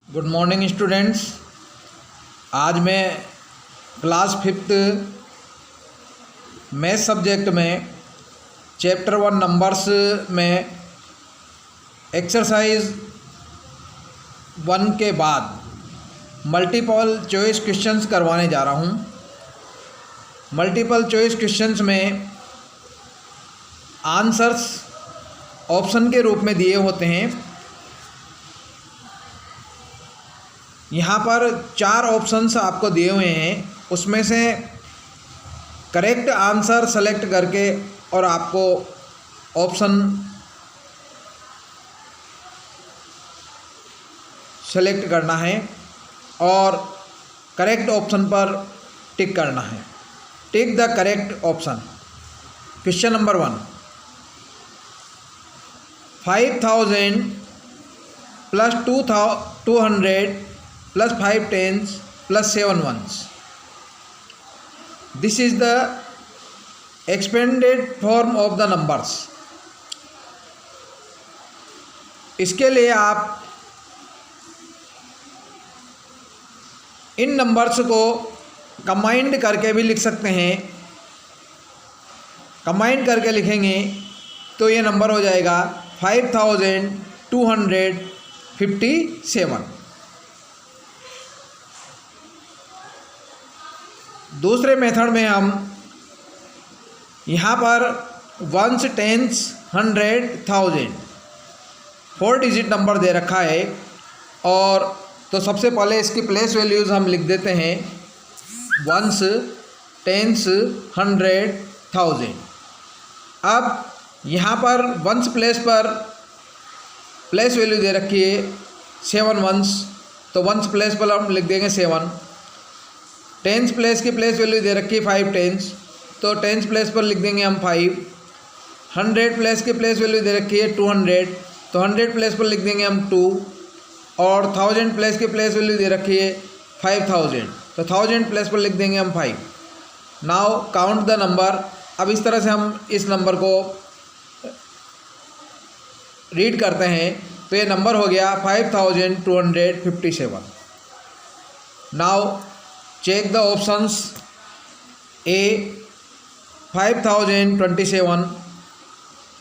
Good morning students. आज मैं class 5th math subject में चैप्टर 1 नंबर्स में एक्सरसाइज 1 के बाद मल्टीपल चॉइस क्वेश्चंस करवाने जा रहा हूँ। मल्टीपल चॉइस क्वेश्चंस में आंसर्स ऑप्शन के रूप में दिए होते हैं। यहाँ पर 4 ऑप्शंस आपको दिए हुए हैं, उसमें से करेक्ट आंसर सेलेक्ट करके और आपको ऑप्शन सेलेक्ट करना है और करेक्ट ऑप्शन पर टिक करना है। Tick the correct option. Question number 1, 5000 plus 200 plus 5 tens plus 7 ones. This is the expanded form of the numbers. इसके लिए आप इन नंबर्स को कंबाइंड करके भी लिख सकते हैं। कंबाइंड करके लिखेंगे तो ये नंबर हो जाएगा 5257। दूसरे मेथड में हम यहाँ पर वंस, टेंस, 100, 1000 4 डिजिट नंबर दे रखा है और तो सबसे पहले इसकी प्लेस वैल्यूज़ हम लिख देते हैं। Ones, tens, 100, 1000। अब यहाँ पर वंस प्लेस पर प्लेस वैल्यू दे रखी है 7 वंस, तो वंस प्लेस पर हम लिख देंगे 7। टेंस प्लेस की प्लेस वैल्यू दे रखी है 5 टेंस, तो टेंस प्लेस पर लिख देंगे हम 5। 100 प्लेस की प्लेस वैल्यू दे रखी है 200, तो 100 प्लेस पर लिख देंगे हम 2। और 1000 प्लेस की प्लेस वैल्यू दे रखी है 5000, तो 1000 प्लेस पर लिख देंगे हम 5। Now count the number. अब इस तरह से हम इस नंबर को रीड करते हैं, तो ये नंबर हो गया 5257। Now check the options. A 5027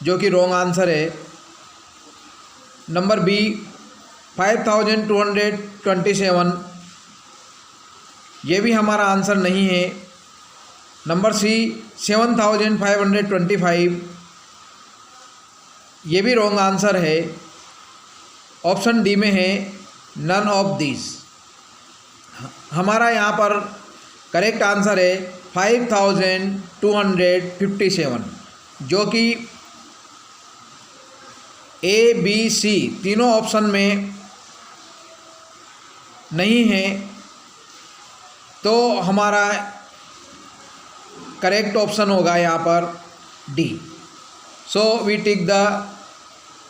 जो कि रॉन्ग आंसर है। नंबर बी 5227 ये भी हमारा आंसर नहीं है। नंबर सी 7525 ये भी रॉन्ग आंसर है। ऑप्शन डी में है नन ऑफ दिस। हमारा यहाँ पर करेक्ट आंसर है 5257 जो कि ए, बी, सी तीनों ऑप्शन में नहीं है, तो हमारा करेक्ट ऑप्शन होगा यहाँ पर D. So we tick the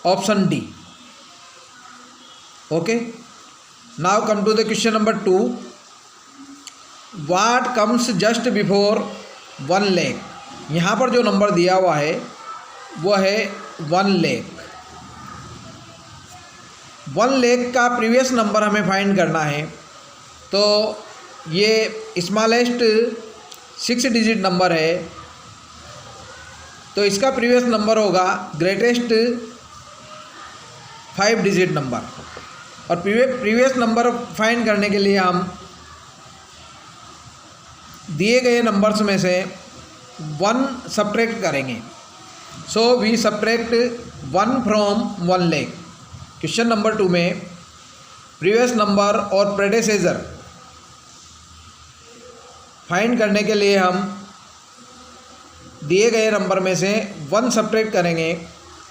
option D. Okay, now come to the question number 2। What comes just before 1 lakh. यहाँ पर जो नंबर दिया हुआ है वो है 1 लाख। 1 लाख का प्रीवियस नंबर हमें फाइंड करना है, तो ये स्मॉलेस्ट 6 डिजिट नंबर है, तो इसका प्रीवियस नंबर होगा ग्रेटेस्ट 5 डिजिट नंबर। और प्रीवियस नंबर फाइंड करने के लिए हम दिए गए नंबर्स में से 1 सब्ट्रैक्ट करेंगे। So we subtract 1 from 1 lakh. Question number 2 में प्रीवियस नंबर और प्रेडेसेसर फाइंड करने के लिए हम दिए गए नंबर में से 1 सब्ट्रैक्ट करेंगे।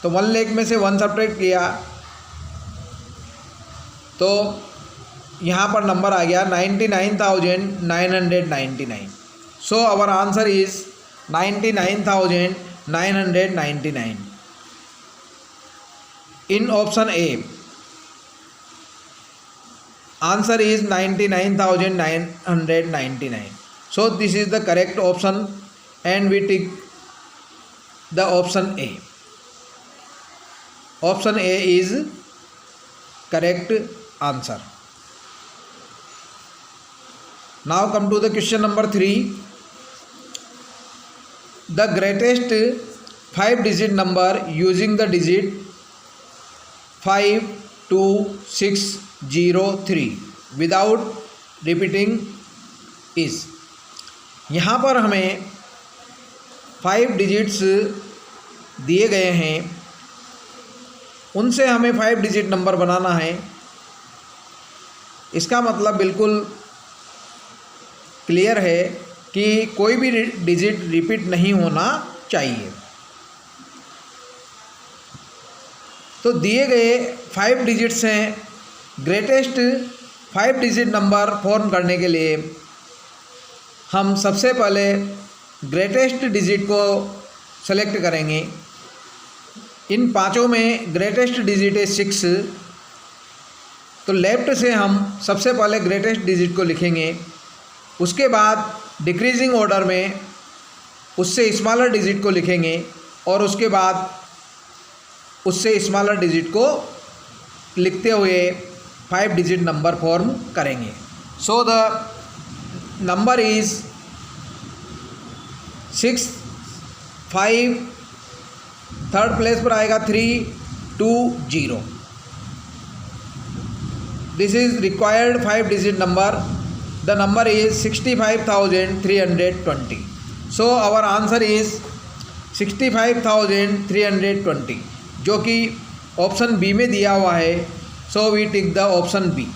तो 1 लाख में से 1 सब्ट्रैक्ट किया तो यहाँ पर नंबर आ गया 99,999। So our answer is 99,999 in option A. Answer is 99,999। So this is the correct option and we tick the option A. Option A is correct answer. Now come to the question number 3. The greatest 5 digit number using the digit 5, 2, 6, 0, 3 without repeating is. यहाँ पर हमें 5 digits दिए गए हैं, उनसे हमें 5 digit number बनाना है. इसका मतलब बिल्कुल क्लियर है कि कोई भी डिजिट रिपीट नहीं होना चाहिए. तो दिए गए 5 डिजिट्स हैं. ग्रेटेस्ट 5 डिजिट नंबर फॉर्म करने के लिए हम सबसे पहले ग्रेटेस्ट डिजिट को सेलेक्ट करेंगे. इन पांचों में ग्रेटेस्ट डिजिट है 6. तो लेफ़्ट से हम सबसे पहले ग्रेटेस्ट डिजिट को लिखेंगे. उसके बाद डिक्रीजिंग ऑर्डर में उससे स्मॉलर डिजिट को लिखेंगे और उसके बाद उससे स्मॉलर डिजिट को लिखते हुए 5 डिजिट नंबर फॉर्म करेंगे. सो the number is 6, 5, third place पर आएगा 3, 2, 0. This is required 5 digit number. The number is 65,320. So our answer is 65,320 जो कि ऑप्शन बी में दिया हुआ है. So we tick the option B.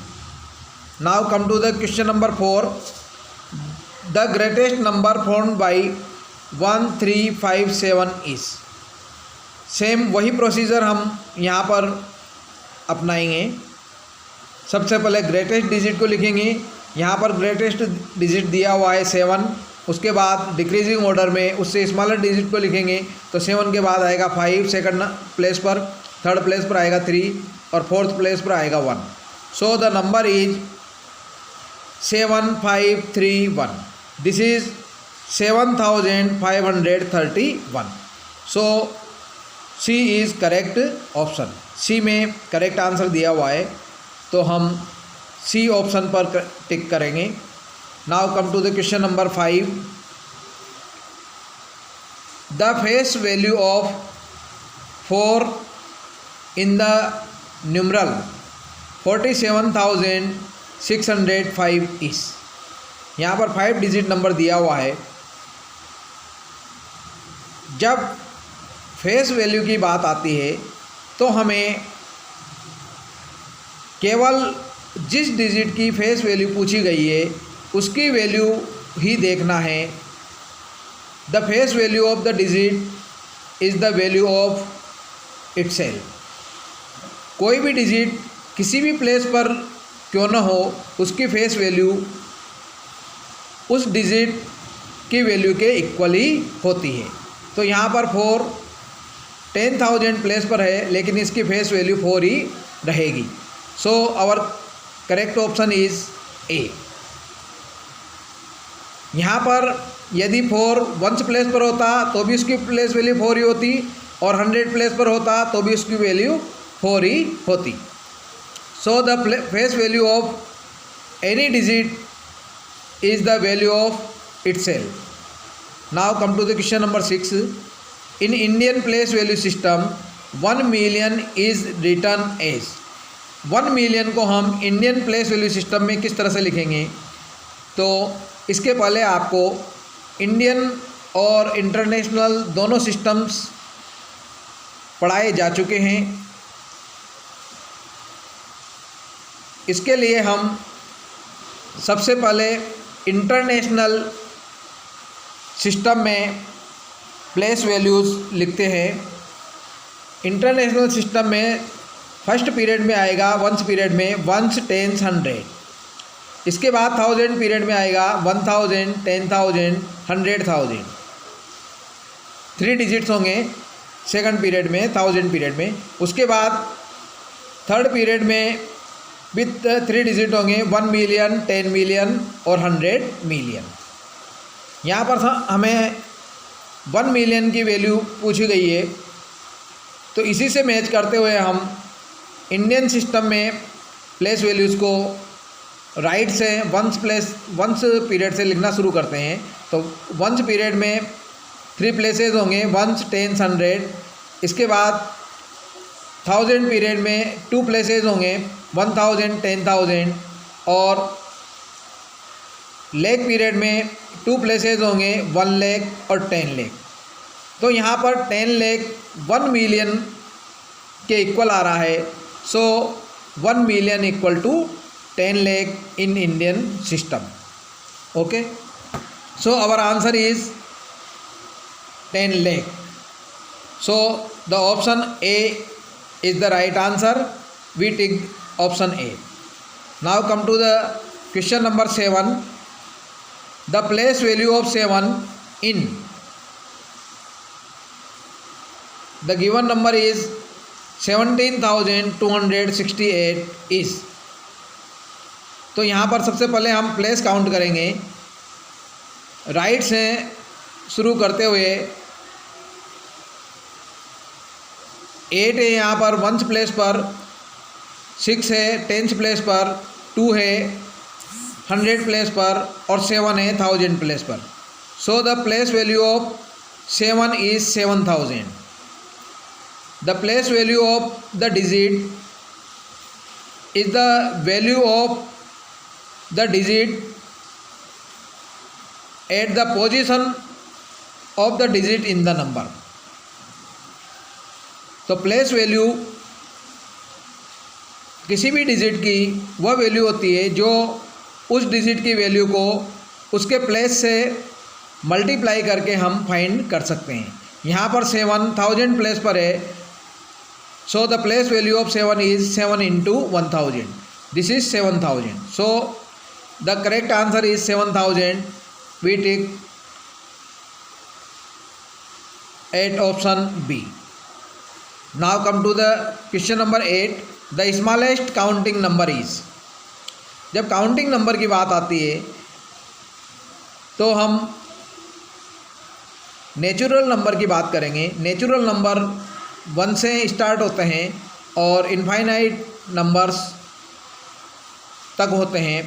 Now come to the question number 4. The greatest number formed by 1, 3, 5, 7 is. Same वही procedure हम यहाँ पर अपनाएंगे. सबसे पहले ग्रेटेस्ट डिजिट को लिखेंगे. यहाँ पर ग्रेटेस्ट डिजिट दिया हुआ है 7. उसके बाद डिक्रीजिंग ऑर्डर में उससे स्मॉलर डिजिट को लिखेंगे. तो 7 के बाद आएगा 5 सेकंड प्लेस पर, थर्ड प्लेस पर आएगा 3 और फोर्थ प्लेस पर आएगा 1. So the number is 7531. This is 7531. So C is correct option. C में करेक्ट आंसर दिया हुआ है तो हम सी ऑप्शन पर टिक करेंगे. Now come to the question number 5. The face value of 4 in the numeral 47,605 is. यहाँ पर 5 डिजिट नंबर दिया हुआ है. जब फेस वैल्यू की बात आती है तो हमें केवल जिस डिजिट की फेस वैल्यू पूछी गई है उसकी वैल्यू ही देखना है. The face value of the digit is the value of itself. कोई भी डिजिट किसी भी प्लेस पर क्यों न हो, उसकी फेस वैल्यू उस डिजिट की वैल्यू के इक्वल ही होती है. तो यहाँ पर 4 10,000 प्लेस पर है लेकिन इसकी फेस वैल्यू 4 ही रहेगी. So our correct option is A. यहाँ पर यदि 4 1 प्लेस पर होता तो भी उसकी प्लेस वैल्यू 4 ही होती और 100 प्लेस पर होता तो भी उसकी वैल्यू 4 ही होती. So the face value of any digit is the value of itself. Now come to the question number 6. In Indian place value system 1 million is written as. 1 million को हम इंडियन प्लेस वैल्यू सिस्टम में किस तरह से लिखेंगे? तो इसके पहले आपको इंडियन और इंटरनेशनल दोनों सिस्टम्स पढ़ाए जा चुके हैं. इसके लिए हम सबसे पहले इंटरनेशनल सिस्टम में प्लेस वैल्यूज़ लिखते हैं. इंटरनेशनल सिस्टम में फर्स्ट पीरियड में आएगा 1 पीरियड में 1s, 10s, 100. इसके बाद 1000 पीरियड में आएगा 1000, 10,000, 100,000. 3 डिजिट्स होंगे सेकंड पीरियड में 1000 पीरियड में. उसके बाद थर्ड पीरियड में विथ 3 डिजिट होंगे 1 मिलियन, 10 मिलियन और 100 मिलियन. यहाँ पर हमें 1 मिलियन की वैल्यू पूछी गई है तो इसी से मैच करते हुए हम इंडियन सिस्टम में प्लेस वैल्यूज़ को राइट से वंस पीरियड से लिखना शुरू करते हैं। तो वंस पीरियड में 3 प्लेसेस होंगे, वंस, टेंस, 100। इसके बाद 1000 पीरियड में 2 प्लेसेस होंगे, 1000, 10,000। और लेख पीरियड में 2 प्लेसेस होंगे, 1 लाख और 10 लाख। तो यहाँ पर 10 लाख 1 मिलियन के इक्वल आ रहा है। So 1 million equal to 10 lakh in Indian system. Okay, so our answer is 10 lakh. So the option A is the right answer. We tick option A. Now come to the question number 7. The place value of 7 in the given number is 17,268 is. तो यहाँ पर सबसे पहले हम place count करेंगे। Right से शुरू करते हुए 8 है यहाँ पर वंस प्लेस पर, 6 है टेंस प्लेस पर, 2 है 100 प्लेस पर और 7 है 1000 प्लेस पर। So the place value of 7 is 7000। The place value of the digit is the value of the digit at the position of the digit in the number. तो place value किसी भी digit की वह value होती है जो उस digit की वैल्यू को उसके प्लेस से मल्टीप्लाई करके हम फाइंड कर सकते हैं। यहाँ पर 7000 प्लेस पर है। So the place value of 7 is 7 into 1000. This is 7000. So the correct answer is 7000. We tick at option B. Now come to the question number 8. The smallest counting number is. जब counting number की बात आती है तो हम natural number की बात करेंगे। नेचुरल नंबर 1 से स्टार्ट होते हैं और इनफाइनाइट नंबर्स तक होते हैं।